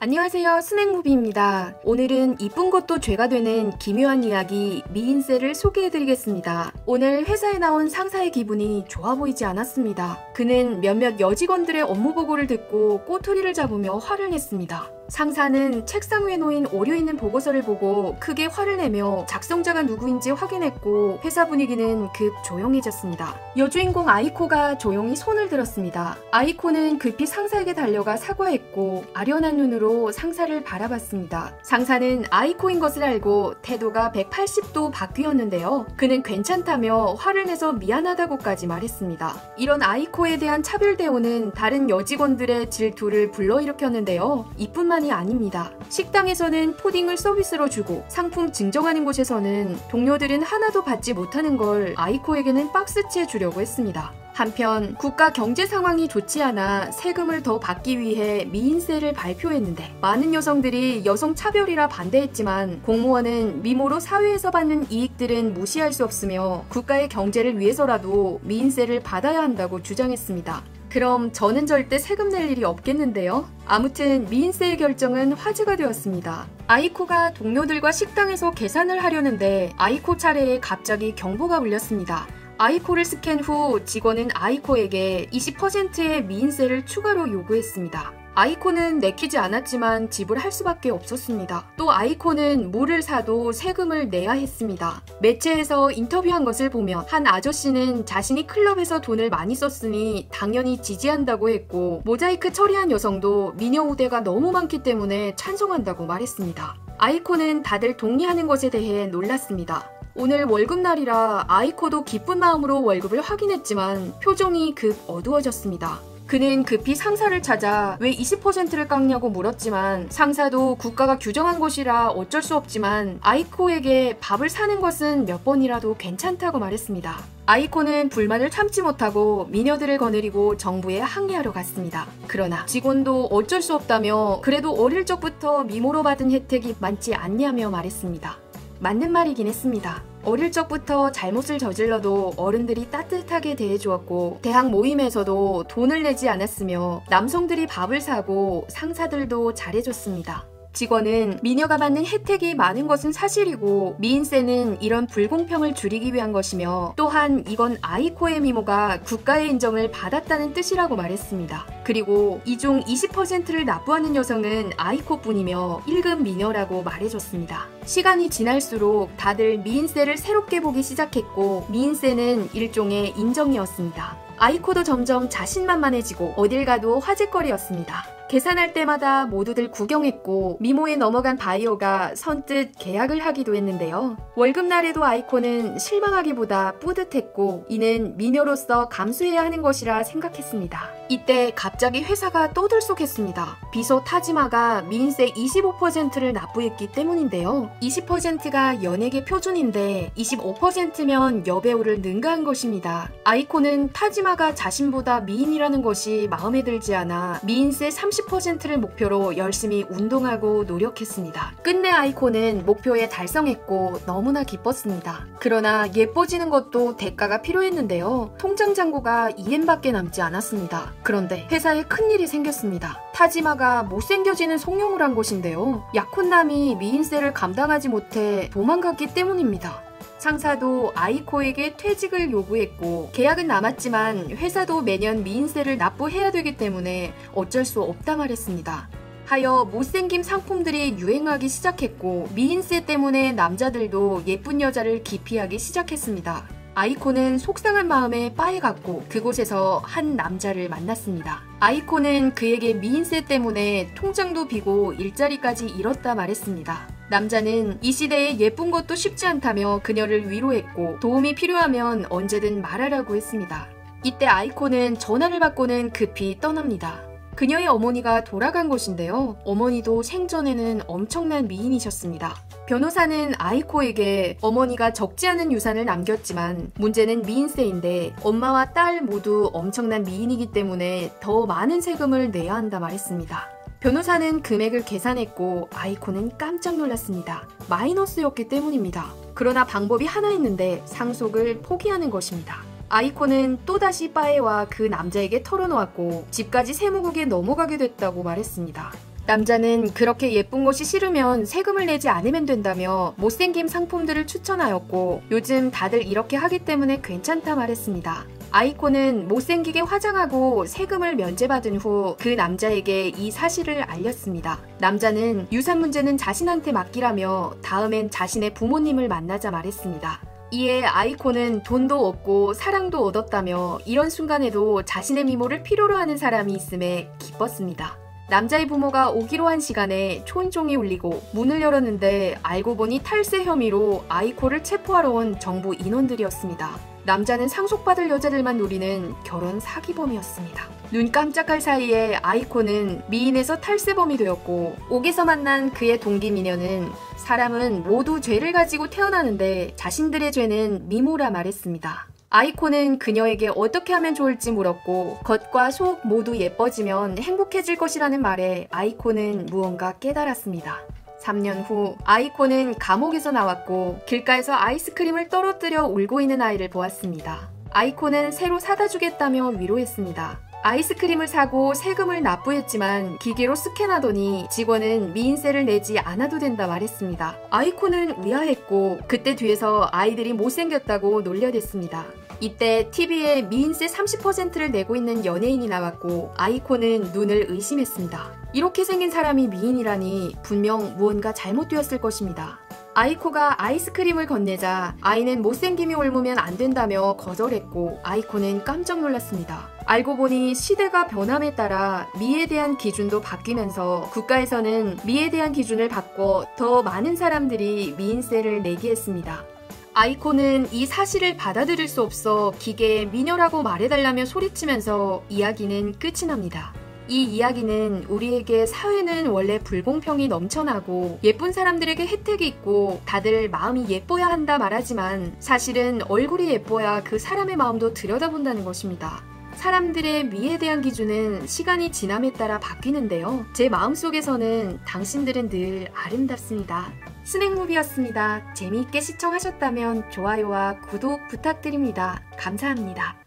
안녕하세요, 스낵무비입니다. 오늘은 이쁜 것도 죄가 되는 기묘한 이야기 미인세를 소개해드리겠습니다. 오늘 회사에 나온 상사의 기분이 좋아 보이지 않았습니다. 그는 몇몇 여직원들의 업무 보고를 듣고 꼬투리를 잡으며 화를 냈습니다. 상사는 책상 위에 놓인 오류 있는 보고서를 보고 크게 화를 내며 작성자가 누구인지 확인했고 회사 분위기는 급 조용해졌습니다. 여주인공 아이코가 조용히 손을 들었습니다. 아이코는 급히 상사에게 달려가 사과했고 아련한 눈으로 상사를 바라봤습니다. 상사는 아이코인 것을 알고 태도가 180도 바뀌었는데요. 그는 괜찮다며 화를 내서 미안하다고까지 말했습니다. 이런 아이코에 대한 차별 대우는 다른 여직원들의 질투를 불러일으켰는데요. 이뿐만 이 아닙니다. 식당에서는 푸딩을 서비스로 주고 상품 증정하는 곳에서는 동료들은 하나도 받지 못하는 걸 아이코에게는 박스채 주려고 했습니다. 한편 국가 경제 상황이 좋지 않아 세금을 더 받기 위해 미인세를 발표했는데 많은 여성들이 여성 차별이라 반대했지만 공무원은 미모로 사회에서 받는 이익들은 무시할 수 없으며 국가의 경제를 위해서라도 미인세를 받아야 한다고 주장했습니다. 그럼 저는 절대 세금 낼 일이 없겠는데요? 아무튼 미인세의 결정은 화제가 되었습니다. 아이코가 동료들과 식당에서 계산을 하려는데 아이코 차례에 갑자기 경보가 울렸습니다. 아이코를 스캔 후 직원은 아이코에게 20%의 미인세를 추가로 요구했습니다. 아이코는 내키지 않았지만 지불할 수밖에 없었습니다. 또 아이코는 물을 사도 세금을 내야 했습니다. 매체에서 인터뷰한 것을 보면 한 아저씨는 자신이 클럽에서 돈을 많이 썼으니 당연히 지지한다고 했고 모자이크 처리한 여성도 미녀 우대가 너무 많기 때문에 찬성한다고 말했습니다. 아이코는 다들 동의하는 것에 대해 놀랐습니다. 오늘 월급날이라 아이코도 기쁜 마음으로 월급을 확인했지만 표정이 급 어두워졌습니다. 그는 급히 상사를 찾아 왜 20%를 깎냐고 물었지만 상사도 국가가 규정한 것이라 어쩔 수 없지만 아이코에게 밥을 사는 것은 몇 번이라도 괜찮다고 말했습니다. 아이코는 불만을 참지 못하고 미녀들을 거느리고 정부에 항의하러 갔습니다. 그러나 직원도 어쩔 수 없다며 그래도 어릴 적부터 미모로 받은 혜택이 많지 않냐며 말했습니다. 맞는 말이긴 했습니다. 어릴 적부터 잘못을 저질러도 어른들이 따뜻하게 대해주었고 대학 모임에서도 돈을 내지 않았으며 남성들이 밥을 사고 상사들도 잘해줬습니다. 직원은 미녀가 받는 혜택이 많은 것은 사실이고 미인세는 이런 불공평을 줄이기 위한 것이며 또한 이건 아이코의 미모가 국가의 인정을 받았다는 뜻이라고 말했습니다. 그리고 이 중 20%를 납부하는 여성은 아이코뿐이며 1급 미녀라고 말해줬습니다. 시간이 지날수록 다들 미인세를 새롭게 보기 시작했고 미인세는 일종의 인정이었습니다. 아이코도 점점 자신만만해지고 어딜 가도 화제거리였습니다. 계산할 때마다 모두들 구경했고 미모에 넘어간 바이오가 선뜻 계약을 하기도 했는데요. 월급날에도 아이코는 실망하기보다 뿌듯했고 이는 미녀로서 감수해야 하는 것이라 생각했습니다. 이때 갑자기 회사가 떠들썩했습니다. 비서 타지마가 미인세 25%를 납부했기 때문인데요. 20%가 연예계 표준인데 25%면 여배우를 능가한 것입니다. 아이코는 타지마가 자신보다 미인이라는 것이 마음에 들지 않아 미인세 30%를 목표로 열심히 운동하고 노력했습니다. 끝내 아이코는 목표에 달성했고 너무나 기뻤습니다. 그러나 예뻐지는 것도 대가가 필요했는데요. 통장 잔고가 2엔밖에 남지 않았습니다. 그런데 회사에 큰일이 생겼습니다. 타지마가 못생겨지는 성형을 한 것인데요. 약혼남이 미인세를 감당하지 못해 도망갔기 때문입니다. 상사도 아이코에게 퇴직을 요구했고 계약은 남았지만 회사도 매년 미인세를 납부해야 되기 때문에 어쩔 수 없다 말했습니다. 하여 못생김 상품들이 유행하기 시작했고 미인세 때문에 남자들도 예쁜 여자를 기피하기 시작했습니다. 아이코는 속상한 마음에 바에 갔고 그곳에서 한 남자를 만났습니다. 아이코는 그에게 미인세 때문에 통장도 비고 일자리까지 잃었다 말했습니다. 남자는 이 시대에 예쁜 것도 쉽지 않다며 그녀를 위로했고 도움이 필요하면 언제든 말하라고 했습니다. 이때 아이코는 전화를 받고는 급히 떠납니다. 그녀의 어머니가 돌아간 것인데요. 어머니도 생전에는 엄청난 미인이셨습니다. 변호사는 아이코에게 어머니가 적지 않은 유산을 남겼지만 문제는 미인세인데 엄마와 딸 모두 엄청난 미인이기 때문에 더 많은 세금을 내야 한다 말했습니다. 변호사는 금액을 계산했고 아이코는 깜짝 놀랐습니다. 마이너스였기 때문입니다. 그러나 방법이 하나 있는데 상속을 포기하는 것입니다. 아이코는 또다시 바에와 그 남자에게 털어놓았고 집까지 세무국에 넘어가게 됐다고 말했습니다. 남자는 그렇게 예쁜 것이 싫으면 세금을 내지 않으면 된다며 못생김 상품들을 추천하였고 요즘 다들 이렇게 하기 때문에 괜찮다 말했습니다. 아이코는 못생기게 화장하고 세금을 면제받은 후 그 남자에게 이 사실을 알렸습니다. 남자는 유산 문제는 자신한테 맡기라며 다음엔 자신의 부모님을 만나자 말했습니다. 이에 아이코는 돈도 얻고 사랑도 얻었다며 이런 순간에도 자신의 미모를 필요로 하는 사람이 있음에 기뻤습니다. 남자의 부모가 오기로 한 시간에 초인종이 울리고 문을 열었는데 알고 보니 탈세 혐의로 아이코를 체포하러 온 정부 인원들이었습니다. 남자는 상속받을 여자들만 노리는 결혼 사기범이었습니다. 눈 깜짝할 사이에 아이코는 미인에서 탈세범이 되었고 옥에서 만난 그의 동기 미녀는 사람은 모두 죄를 가지고 태어나는데 자신들의 죄는 미모라 말했습니다. 아이코는 그녀에게 어떻게 하면 좋을지 물었고 겉과 속 모두 예뻐지면 행복해질 것이라는 말에 아이코는 무언가 깨달았습니다. 3년 후 아이코는 감옥에서 나왔고 길가에서 아이스크림을 떨어뜨려 울고 있는 아이를 보았습니다. 아이코는 새로 사다 주겠다며 위로했습니다. 아이스크림을 사고 세금을 납부했지만 기계로 스캔하더니 직원은 미인세를 내지 않아도 된다 말했습니다. 아이코는 의아했고 그때 뒤에서 아이들이 못생겼다고 놀려댔습니다. 이때 TV에 미인세 30%를 내고 있는 연예인이 나왔고 아이코는 눈을 의심했습니다. 이렇게 생긴 사람이 미인이라니 분명 무언가 잘못되었을 것입니다. 아이코가 아이스크림을 건네자 아이는 못생김이 옮으면 안 된다며 거절했고 아이코는 깜짝 놀랐습니다. 알고 보니 시대가 변함에 따라 미에 대한 기준도 바뀌면서 국가에서는 미에 대한 기준을 바꿔 더 많은 사람들이 미인세를 내게 했습니다. 아이코는 이 사실을 받아들일 수 없어 기계에 미녀라고 말해달라며 소리치면서 이야기는 끝이 납니다. 이 이야기는 우리에게 사회는 원래 불공평이 넘쳐나고 예쁜 사람들에게 혜택이 있고 다들 마음이 예뻐야 한다 말하지만 사실은 얼굴이 예뻐야 그 사람의 마음도 들여다본다는 것입니다. 사람들의 미에 대한 기준은 시간이 지남에 따라 바뀌는데요. 제 마음속에서는 당신들은 늘 아름답습니다. 스낵무비였습니다. 재미있게 시청하셨다면 좋아요와 구독 부탁드립니다. 감사합니다.